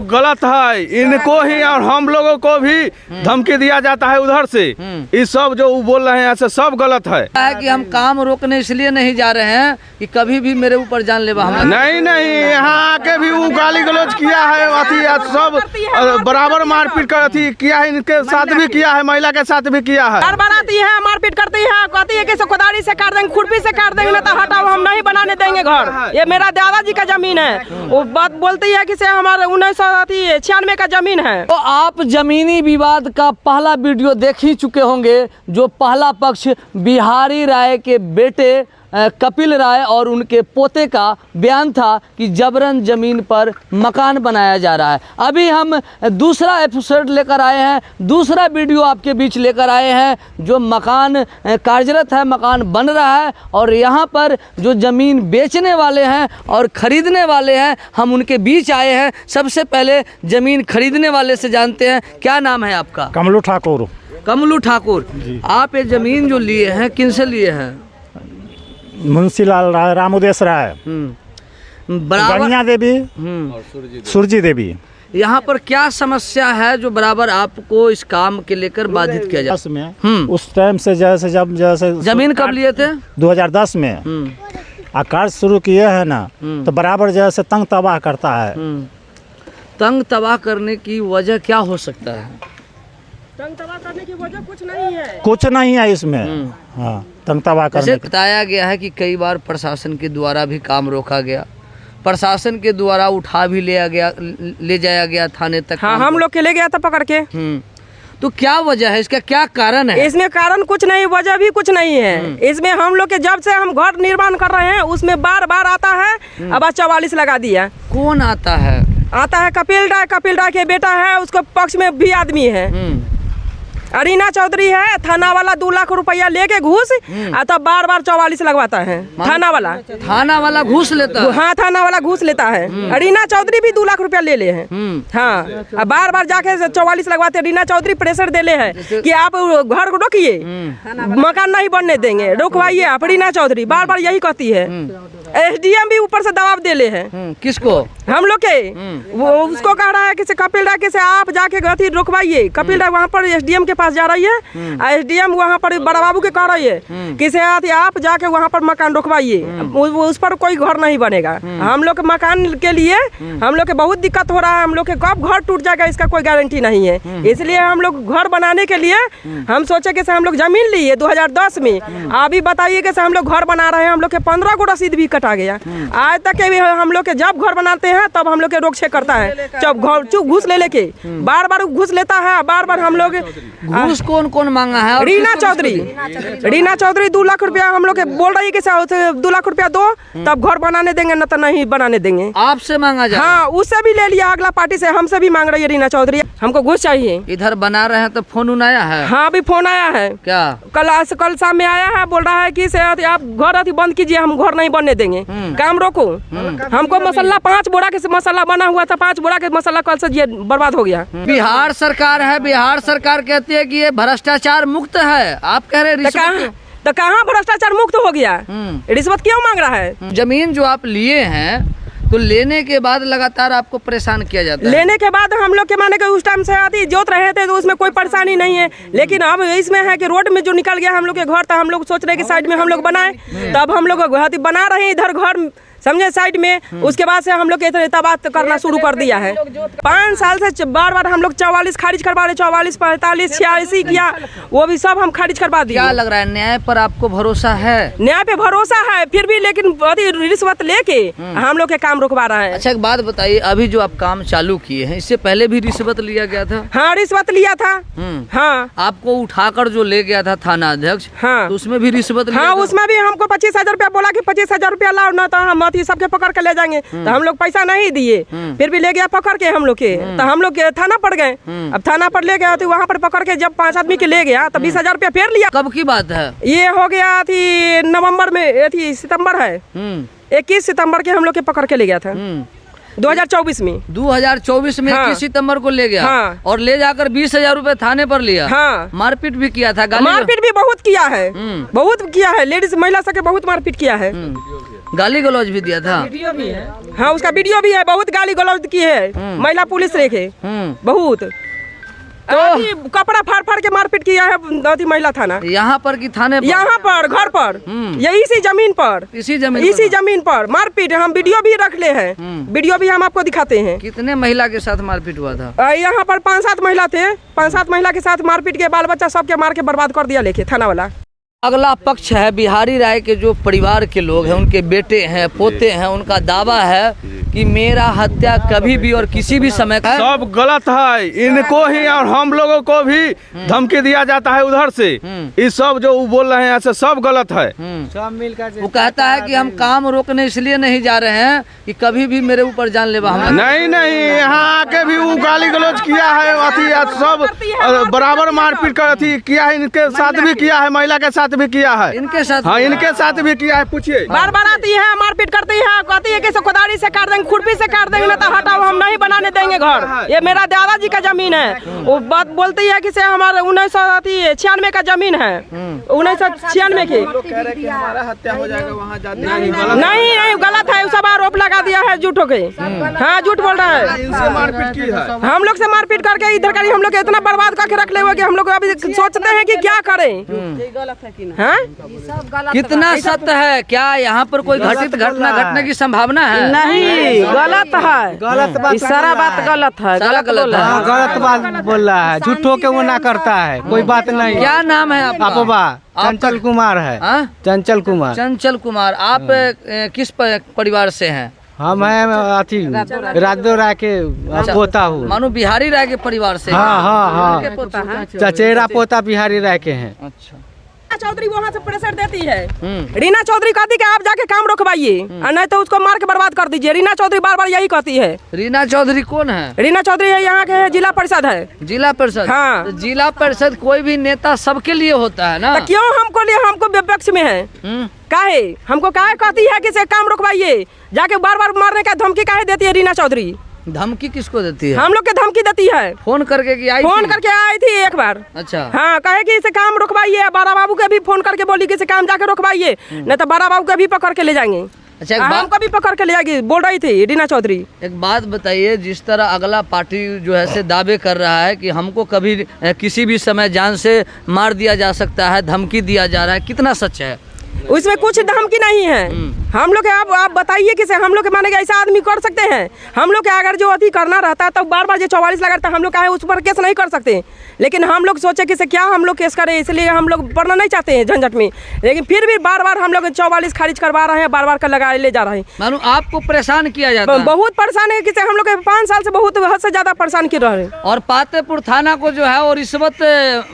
गलत है, इनको ही और हम लोगों को भी धमकी दिया जाता है उधर से। ये सब जो बोल रहे हैं ऐसे सब गलत है कि हम काम रोकने इसलिए नहीं जा रहे हैं कि कभी भी मेरे ऊपर जानलेवा हमला। नहीं, यहाँ आके भी वो गाली गलौज किया है, अथी सब बराबर मारपीट कर अथी किया है, इनके साथ भी किया है, महिला के साथ भी किया है। बनाती है, मारपीट करती है, कहती है कि कोदारी से काट देंगे, खुरपी से काट देंगे, ना तो हटाओ, हम नहीं बनाने देंगे घर। ये मेरा दादाजी का जमीन है। वो बात बोलती है कि से हमारे 1996 का जमीन है। तो आप जमीनी विवाद का पहला वीडियो देख ही चुके होंगे, जो पहला पक्ष बिहारी राय के बेटे कपिल राय और उनके पोते का बयान था कि जबरन जमीन पर मकान बनाया जा रहा है। अभी हम दूसरा एपिसोड लेकर आए हैं, दूसरा वीडियो आपके बीच लेकर आए हैं, जो मकान कार्यरत है, मकान बन रहा है और यहाँ पर जो ज़मीन बेचने वाले हैं और ख़रीदने वाले हैं, हम उनके बीच आए हैं। सबसे पहले ज़मीन खरीदने वाले से जानते हैं, क्या नाम है आपका? कमलू ठाकुर। कमलू ठाकुर, आप ये ज़मीन जो लिए हैं किन से लिए हैं? मुंशीलाल राय, रामोदेश राय, गनिया देवी, सुरजी देवी। यहाँ पर क्या समस्या है जो बराबर आपको इस काम के लेकर बाधित किया जाता है? उस टाइम से जैसे जमीन कब लिए थे? 2010 में कार्य शुरू किए हैं ना, तो बराबर जैसे तंग तबाह करता है। तंग तबाह करने की वजह क्या हो सकता है? तंग तबाह करने की वजह कुछ नहीं है, कुछ नहीं है इसमें। हाँ, तंग तबाह करने बताया गया है कि कई बार प्रशासन के द्वारा भी काम रोका गया, प्रशासन के द्वारा उठा भी ले जाया गया थाने तक। हाँ, हम लोग के ले गया था पकड़ के। तो क्या वजह है, इसका क्या कारण है? इसमें कारण कुछ नहीं, वजह भी कुछ नहीं है। इसमें हम लोग के जब से हम घर निर्माण कर रहे हैं उसमें बार बार आता है। अब 44 लगा दिया। कौन आता है? आता है कपिल राय के बेटा है, उसके पक्ष में भी आदमी है। अरीना चौधरी है, थाना वाला 2 लाख रुपया लेके घूस तो बार 44 लगवाता है। थाना वाला घूस लेता है। हाँ, थाना वाला घूस लेता है। अरीना चौधरी भी 2 लाख रुपया ले हैं। हाँ, बार जाके 44 लगवाते। अरीना चौधरी प्रेशर देले है कि आप घर को रोकिए, मकान नहीं बनने देंगे, रोकवाइए आप। अरीना चौधरी बार यही कहती है। SDM भी ऊपर से दबाव देले है। किसको? हम लोग के। वो उसको कह रहा है कि कपिल राय के आप जाके गति रुकवाइए। कपिल राय वहाँ पर SDM के पास जा रही है। SDM वहाँ पर बड़ा बाबू के कह रही है कि आप जाके वहाँ पर मकान रुकवाइए, उस पर कोई घर नहीं बनेगा। हम लोग के मकान के लिए हम लोग के बहुत दिक्कत हो रहा है। हम लोग के कब घर टूट जाएगा इसका कोई गारंटी नहीं है। इसलिए हम लोग घर बनाने के लिए हम सोचे कि हम लोग जमीन लिए 2010 में। अभी बताइए कि हम लोग घर बना रहे हैं, हम लोग के 15 को रसीद भी कटा गया। आज तक के भी हम लोग के जब घर बनाते हैं तब हम लोग के रोक छेक करता है। जब घर घूस लेके बार घूस लेता है। बार हम लोग घूस कौन मांगा है? रीना चौधरी 2 लाख रुपया हम लोग के बोल रही है कि 2 लाख रुपया दो तब घर बनाने देंगे, न तो नहीं बनाने देंगे। आपसे मांगा जाए? हाँ, उससे भी ले लिया, अगला पार्टी से हमसे भी मांग रही है रीना चौधरी। हमको घूस चाहिए। इधर बना रहे हैं तो फोन आया है? हाँ, अभी फोन आया है। क्या? कल शाम में आया है, बोल रहा है कि आप घर बंद कीजिए, हम घर नहीं बनने देंगे, काम रोको। हमको मसाला 5 बोरा के मसाला बना हुआ था, 5 बोरा के मसाला कल से बर्बाद हो गया। बिहार सरकार है, बिहार सरकार कहती है कि ये भ्रष्टाचार मुक्त है, आप कह रहे रिश्वत। तो कहाँ भ्रष्टाचार मुक्त हो गया? रिश्वत क्यों मांग रहा है? जमीन जो आप लिए हैं तो लेने के बाद लगातार आपको परेशान किया जाता है? लेने के बाद हम लोग के माने कि उस टाइम से आती जोत रहे थे तो उसमें कोई परेशानी नहीं है। लेकिन अब इसमें है कि रोड में जो निकल गया हम लोग के घर, तो हम लोग सोच रहे कि साइड में हम लोग बनाए। तब हम लोग बना रहे हैं इधर घर, समझे, साइड में। उसके बाद से हम लोग बात करना शुरू कर दिया है। 5 साल से बार हम लोग 44 खारिज करवा रहे, 44, 45, 86 किया, वो भी सब हम खारिज करवा दिए। क्या लग रहा है, न्याय पर आपको भरोसा है? न्याय पे भरोसा है, फिर भी लेकिन रिश्वत लेके हम लोग के काम रुकवा रहा है। अच्छा, एक बात बताइए, अभी जो आप काम चालू किए हैं इससे पहले भी रिश्वत लिया गया था? हाँ, रिश्वत लिया था। हाँ, आपको उठाकर जो ले गया था थाना अध्यक्ष, हाँ, तो उसमें भी रिश्वत लिया? हाँ, उसमें भी हमको 25,000 रुपया बोला कि 25,000 रुपया लाओ, ना तो हम सबके पकड़ के ले जाएंगे। तो हम लोग पैसा नहीं दिए, फिर भी ले गया पकड़ के हम लोग के। तो हम लोग थाना पड़ गए। अब थाना पर ले गया तो वहाँ पर पकड़ के जब 5 आदमी के ले गया तो 20,000 रुपया फिर लिया। कब की बात है ये? हो गया थी नवंबर में, थी सितंबर है, 21 सितंबर के हम लोग के पकड़ के ले गया था। 2024 में 2024 में 21 सितंबर को ले गया। हाँ। और ले जाकर 20,000 रुपए थाने पर लिया। हाँ। मारपीट भी किया था? मारपीट भी बहुत किया है, बहुत किया है। लेडीज महिला सबके बहुत मारपीट किया है। गाली गलौज भी दिया था। हाँ उसका वीडियो भी है, बहुत गाली गलौज की है, महिला पुलिस रेखे बहुत, तो कपड़ा फाड़ फाड़ के मारपीट किया है महिला थाना। यहाँ पर कि थाने पर? यहाँ पर घर पर, यही इसी जमीन पर, इसी जमीन पर मारपीट। हम वीडियो भी रख ले हैं, वीडियो भी हम आपको दिखाते हैं। कितने महिला के साथ मारपीट हुआ था? यहाँ पर 5-7 महिला थे, 5-7 महिला के साथ मारपीट के बाल बच्चा सबके मार के बर्बाद कर दिया लेके थाना वाला। अगला पक्ष है बिहारी राय के जो परिवार के लोग हैं, उनके बेटे हैं, पोते हैं, उनका दावा है कि मेरा हत्या कभी भी और किसी भी समय सब गलत है, इनको ही और हम लोगों को भी धमकी दिया जाता है उधर से। ये सब जो वो बोल रहे हैं ऐसे सब गलत है। सब मिलकर वो कहता है कि हम काम रोकने इसलिए नहीं जा रहे हैं कि कभी भी मेरे ऊपर जानलेवा हमला। नहीं, यहाँ आके भी वो गाली गलौज किया है, अथी सब बराबर मारपीट कर अथी किया है, इनके साथ भी किया है, महिला के साथ भी किया है, इनके साथ, हाँ इनके साथ भी किया है। पूछिए, बार बार आती है मारपीट करती है, कहती है कि कोदारी से काट देंगे, खुरपी से काट देंगे, ना तो हटाओ हम नहीं बनाने देंगे घर, ये मेरा दादाजी का जमीन है। वो बात बोलती है कि से हमारे 1996 का जमीन है, 1996 की। हमारा हत्या हो जाएगा वहाँ जाते नहीं गलत है, सब आरोप लगा दिया है झूठों के। हाँ झूठ बोल रहा है, इनसे मारपीट की है, हम लोग से मारपीट करके इधर करी, हम लोग इतना बर्बाद करके रख ले हुए कि हम लोग अभी सोचते हैं कि क्या करें। हाँ कितना सत्य है? क्या यहाँ पर कोई घटित घटना घटने की संभावना है? नहीं, गलत है, गलत बात, सारा बात गलत है, गलत है, गलत बात बोल रहा है, झूठों के वो ना करता है, कोई बात नहीं। क्या नाम है आपका? आपा चंचल कुमार है। चंचल कुमार। चंचल कुमार, आप किस परिवार से हैं? हम है अथी राजदो राय के पोता हूँ। मानो बिहारी राय के परिवार से? हाँ, चचेरा पोता बिहारी राय के हैं। अच्छा, चौधरी वहाँ से प्रेशर देती है, रीना चौधरी कहती कि आप जाके काम रोकवाइए और नहीं तो उसको मार के बर्बाद कर दीजिए। रीना चौधरी बार बार यही कहती है। रीना चौधरी कौन है? रीना चौधरी है यहाँ के जिला परिषद है। जिला परिषद? हाँ। तो जिला परिषद कोई भी नेता सबके लिए होता है ना? तो क्यों हमको लिए, हमको विपक्ष में है काहे, हमको काहे कहती है कि से काम रोकवाइए, जाके बार बार मारने का धमकी काहे देती है रीना चौधरी? धमकी किसको देती है? हम लोग के धमकी देती है, फोन करके कि आई फोन करके आई थी एक बार। अच्छा, हाँ, कहे कि इसे काम रुकवाइए, बारा बाबू के भी फोन करके बोली कि इसे काम जाके रुकवाइए, नहीं तो बारा बाबू के भी पकड़ के ले जाएंगे। अच्छा, हमको भी पकड़ के ले जाएगी बोल रही थी रीना चौधरी। एक बात बताइए, जिस तरह अगला पार्टी जो है से दावे कर रहा है कि हमको कभी किसी भी समय जान से मार दिया जा सकता है, धमकी दिया जा रहा है, कितना सच है? उसमें कुछ धमकी नहीं है। हम लोग आप बताइए कि हम लोग के माने ऐसा आदमी कर सकते हैं? हम लोग के अगर जो अति करना रहता है तो बार बार जो 44 लगा हम लोग का है उस पर केस नहीं कर सकते, लेकिन हम लोग सोचे कि क्या हम लोग केस करें, इसलिए हम लोग पढ़ना नहीं चाहते हैं झंझट में, लेकिन फिर भी बार बार हम लोग 44 खारिज करवा रहे हैं, बार बार कर लगा ले जा रहे हैं। मानो आपको परेशान किया जाता है? बहुत परेशान है कि हम लोग 5 साल से बहुत हद से ज्यादा परेशान कर रहे हैं। और पातेपुर थाना को जो है वो रिश्वत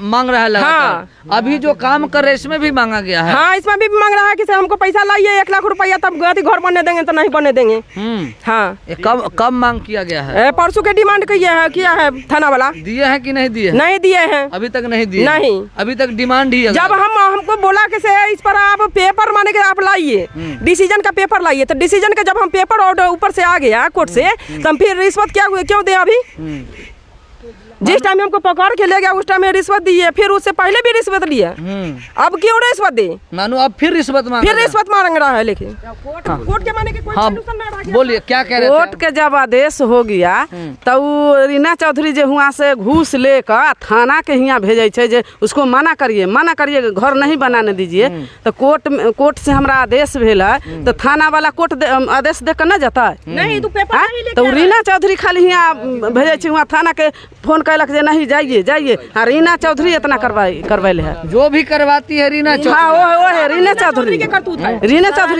मांग रहा है लगातार। अभी जो काम कर रहे हैं इसमें भी मांगा गया है? हाँ, इसमें भी मांग रहा है कि हमको पैसा लाइए 1 लाख रुपया, तब घर बनने देंगे, तो नहीं बनने देंगे। हाँ, कब मांग किया गया है? परसों के डिमांड किया है थाना वाला। दिए हैं कि नहीं दिए? नहीं दिए हैं, अभी तक नहीं दिए? नहीं, अभी तक डिमांड ही है। जब हमको बोला कि इस पर आप पेपर माने के आप लाइए, डिसीजन का पेपर लाइए, तो डिसीजन का जब हम पेपर ऑर्डर ऊपर से आ गया कोर्ट से, तो हम फिर रिश्वत क्या हुए क्यों दे? अभी जिस टाइम हमको पकड़ के ले गया उस टाइम रिश्वत दी है, फिर उससे पहले भी रिश्वत लिया, अब क्यों रिश्वत दे? मानो अब फिर रिश्वत मांग रहा है, लेकिन कोर्ट के माने के कोई सॉल्यूशन ना रहा। बोलिए क्या कह रहे थे? कोर्ट के जब आदेश हो गया तो रीना चौधरी जो हुआ से घूस लेकर थाना के यहाँ भेजे छे जे उसको मना करिए घर नहीं बनाने दीजिए, तो कोर्ट से हमरा आदेश भेल है, तो थाना वाला कोर्ट आदेश देकर न जाता है? नहीं, तू पेपर नहीं लेके तो रीना चौधरी खाली यहाँ भेजे छे, वहाँ थाना के फोन कैलक जे नहीं जाइए। हाँ, रीना चौधरी इतना करवाइले है, जो भी करवाती है रीना चौधरी। हाँ, वो है रीना चौधरी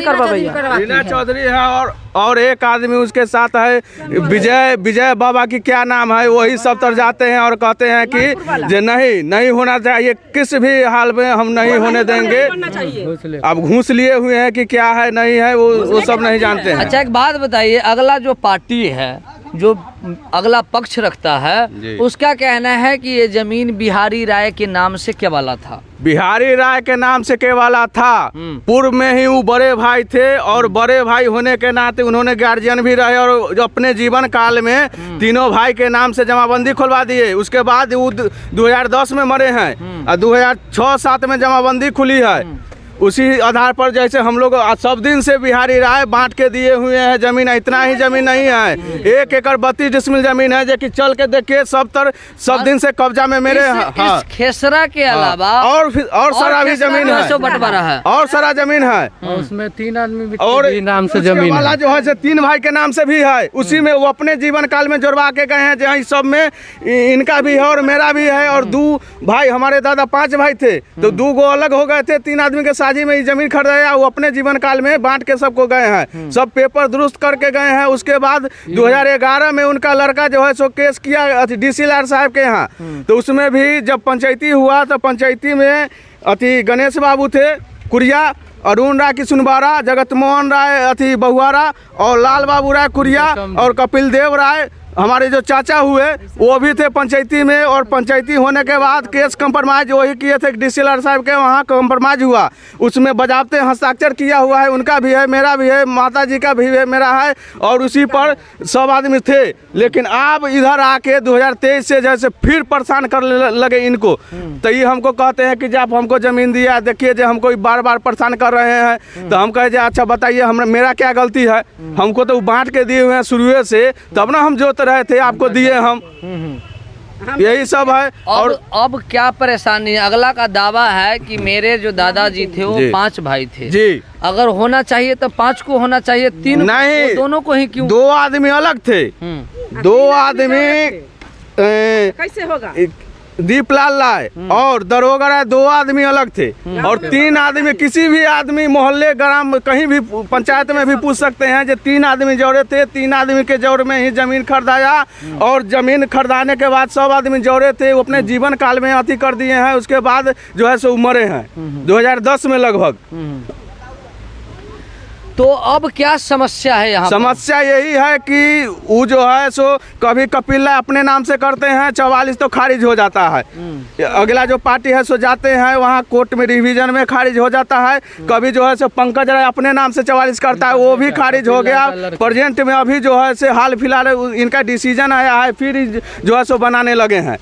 करवाइए। रीना चौधरी है और एक आदमी उसके साथ है विजय बाबा की क्या नाम है, वही सब तर जाते हैं और कहते हैं कि जे नहीं होना चाहिए, किस भी हाल में हम नहीं होने देंगे। अब घूस लिए हुए हैं कि क्या है नहीं है वो सब नहीं जानते हैं। अच्छा, एक बात बताइए, अगला जो पार्टी है, जो अगला पक्ष रखता है, उसका कहना है कि ये जमीन बिहारी राय के नाम से केवाला था। बिहारी राय के नाम से केवाला था। पूर्व में ही वो बड़े भाई थे और बड़े भाई होने के नाते उन्होंने गार्जियन भी रहे और जो अपने जीवन काल में तीनों भाई के नाम से जमाबंदी खुलवा दिए। उसके बाद वो 2010 में मरे हैं और 2006-07 में जमाबंदी खुली है। उसी आधार पर जैसे हम लोग सब दिन से बिहारी राय बांट के दिए हुए हैं जमीन। इतना ही जमीन नहीं है, 1 एकड़ 32 डिसमिल जमीन है जो कि चल के देखिए सब दिन से कब्जा में मेरे। इस खेसरा के अलावा और सारा भी जमीन है, बंटवारा है और सारा जमीन है। उसमें 3 आदमी और नाम से उसके जमीन वाला है। जो है 3 भाई के नाम से भी है, उसी में वो अपने जीवन काल में जोड़वा के गए हैं। जहाँ सब में इनका भी है और मेरा भी है। और 2 भाई, हमारे दादा 5 भाई थे तो 2 गो अलग हो गए थे। 3 आदमी के साझी में ये जमीन खरीदाया, वो अपने जीवन काल में बांट के सबको गए हैं। सब पेपर दुरुस्त करके गए हैं। उसके बाद 2011 में उनका लड़का जो है सो केस किया डीसीएलआर साहब के यहाँ। तो उसमें भी जब पंचायती हुआ तो पंचायती में गणेश बाबू थे कुरिया, अरुण राय किशुनवारा, जगत मोहन राय बहुआरा और लाल बाबू राय कुरिया और कपिल देव राय हमारे जो चाचा हुए वो भी थे पंचायती में। और पंचायती होने के बाद केस कंप्रोमाइज वही किए थे डीसीएलआर साहब के, वहाँ कंप्रोमाइज हुआ। उसमें बजाबते हस्ताक्षर किया हुआ है, उनका भी है, मेरा भी है, माता जी का भी है, मेरा है। और उसी पर सब आदमी थे। लेकिन अब इधर आके 2023 से जैसे फिर परेशान कर लगे इनको। तो ये हमको कहते हैं कि जब हमको ज़मीन दिया, देखिए जो हमको बार बार परेशान कर रहे हैं। तो हम कहे अच्छा बताइए मेरा क्या गलती है? हमको तो बांट के दिए हुए हैं शुरू से, तब ना हम जोत रहे थे, आपको दिए हम। यही सब है। और अब क्या परेशानी है? अगला का दावा है कि मेरे जो दादाजी थे वो 5 भाई थे जी। अगर होना चाहिए तो 5 को होना चाहिए, 3 नहीं, दोनों को ही क्यों? 2 आदमी अलग थे। 2 आदमी कैसे होगा? दीपलाल राय और दरोगा राय 2 आदमी अलग थे। और 3 आदमी, किसी भी आदमी मोहल्ले ग्राम कहीं भी पंचायत में भी पूछ सकते हैं जो 3 आदमी जोड़े थे। 3 आदमी के जोड़ में ही जमीन खरीदाया। और जमीन खरीदाने के बाद सब आदमी जोड़े थे, वो अपने जीवन काल में अति कर दिए हैं। उसके बाद जो है सो मरे हैं 2010 में लगभग। तो अब क्या समस्या है यहाँ? समस्या यही है कि वो जो है सो कभी कपिल राय अपने नाम से करते हैं, 44 तो खारिज हो जाता है। अगला जो पार्टी है सो जाते हैं वहाँ कोर्ट में रिवीजन में खारिज हो जाता है। कभी जो है सो पंकज राय अपने नाम से 44 करता है, वो भी खारिज हो गया। प्रेजेंट में अभी जो है सो हाल फिलहाल इनका डिसीजन आया है, फिर जो है सो बनाने लगे हैं।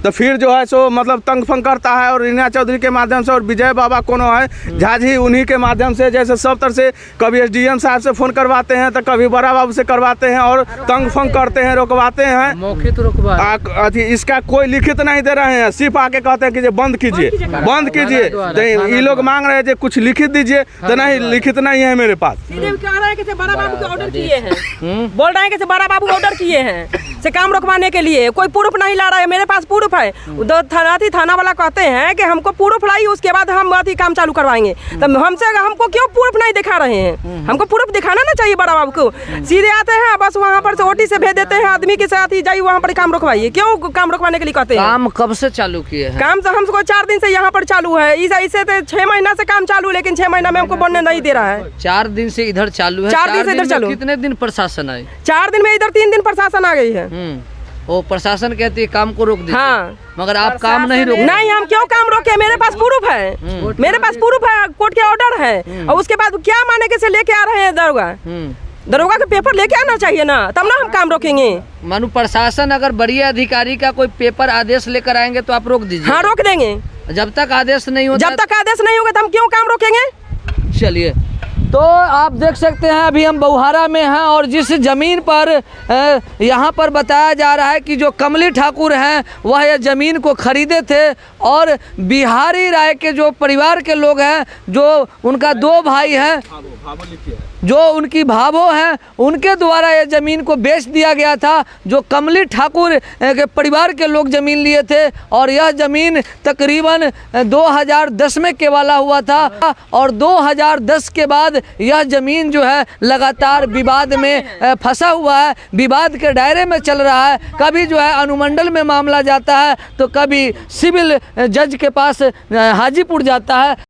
तो फिर जो है सो मतलब तंग फंग करता है। और रीना चौधरी के माध्यम से और विजय बाबा कोनो है झाझी, उन्हीं के माध्यम से जैसे सब तरह से कभी एसडीएम साहब से फोन करवाते हैं तो कभी बड़ा बाबू से करवाते हैं और तंग फंग करते हैं, रोकवाते हैं। मौखिक रोकवा इसका कोई लिखित नहीं दे रहे हैं, सिर्फ आके कहते हैं कि बंद कीजिए, बंद कीजिए। तो ये लोग मांग रहे हैं कुछ लिखित दीजिए, तो नहीं, लिखित नहीं है मेरे पास। कह रहे हैं कि बड़ा बाबू के ऑर्डर किए हैं, बोल रहे हैं कि बड़ा बाबू ऑर्डर किए हैं से काम रोकवाने के लिए। कोई प्रूफ नहीं ला रहा है, मेरे पास प्रूफ है। थाना वाला कहते हैं कि हमको प्रूफ लाइए, उसके बाद हम काम चालू करवाएंगे। तो हमको क्यों प्रूफ नहीं दिखा रहे हैं? हमको प्रूफ दिखाना ना चाहिए बड़ा बाबू को। सीधे आते हैं बस वहाँ पर से ओटी से भेज देते हैं आदमी के साथ ही, जाइए वहाँ पर काम रोकवाइए। क्यों काम रोकवाने के लिए कहते हैं? काम कब से चालू किए हैं? काम तो हमको 4 दिन से यहाँ पर चालू है। इसे तो 6 महीना से काम चालू, लेकिन 6 महीना में हमको बनने नहीं दे रहा है। 4 दिन से इधर चालू है। 4 दिन से इधर चालू। कितने दिन प्रशासन आए? 4 दिन में इधर 3 दिन प्रशासन आ गई है। वो प्रशासन कहती है काम को रोक दीजिए। हाँ, मगर आप काम नहीं रोक। नहीं, हम क्यों काम रोके? मेरे पास प्रूफ है, मेरे पास प्रूफ है, कोर्ट के ऑर्डर है। और उसके बाद क्या माने के से लेके आ रहे हैं दरोगा के पेपर लेके आना चाहिए ना, तब ना हम काम रोकेंगे। मानो प्रशासन अगर बड़ी अधिकारी का कोई पेपर आदेश लेकर आएंगे तो आप रोक दीजिए। हाँ, रोक देंगे। जब तक आदेश नहीं होता, जब तक आदेश नहीं होगा तो हम क्यों काम रोकेंगे? चलिए, तो आप देख सकते हैं अभी हम बहुहारा में हैं और जिस ज़मीन पर यहाँ पर बताया जा रहा है कि जो कमली ठाकुर हैं वह यह ज़मीन को खरीदे थे। और बिहारी राय के जो परिवार के लोग हैं, जो उनका 2 भाई हैं, जो उनकी भाभो हैं, उनके द्वारा ये ज़मीन को बेच दिया गया था। जो कमली ठाकुर के परिवार के लोग ज़मीन लिए थे और यह ज़मीन तकरीबन 2010 में केवाला हुआ था। और 2010 के बाद यह ज़मीन जो है लगातार विवाद में फंसा हुआ है, विवाद के दायरे में चल रहा है। कभी जो है अनुमंडल में मामला जाता है तो कभी सिविल जज के पास हाजीपुर जाता है।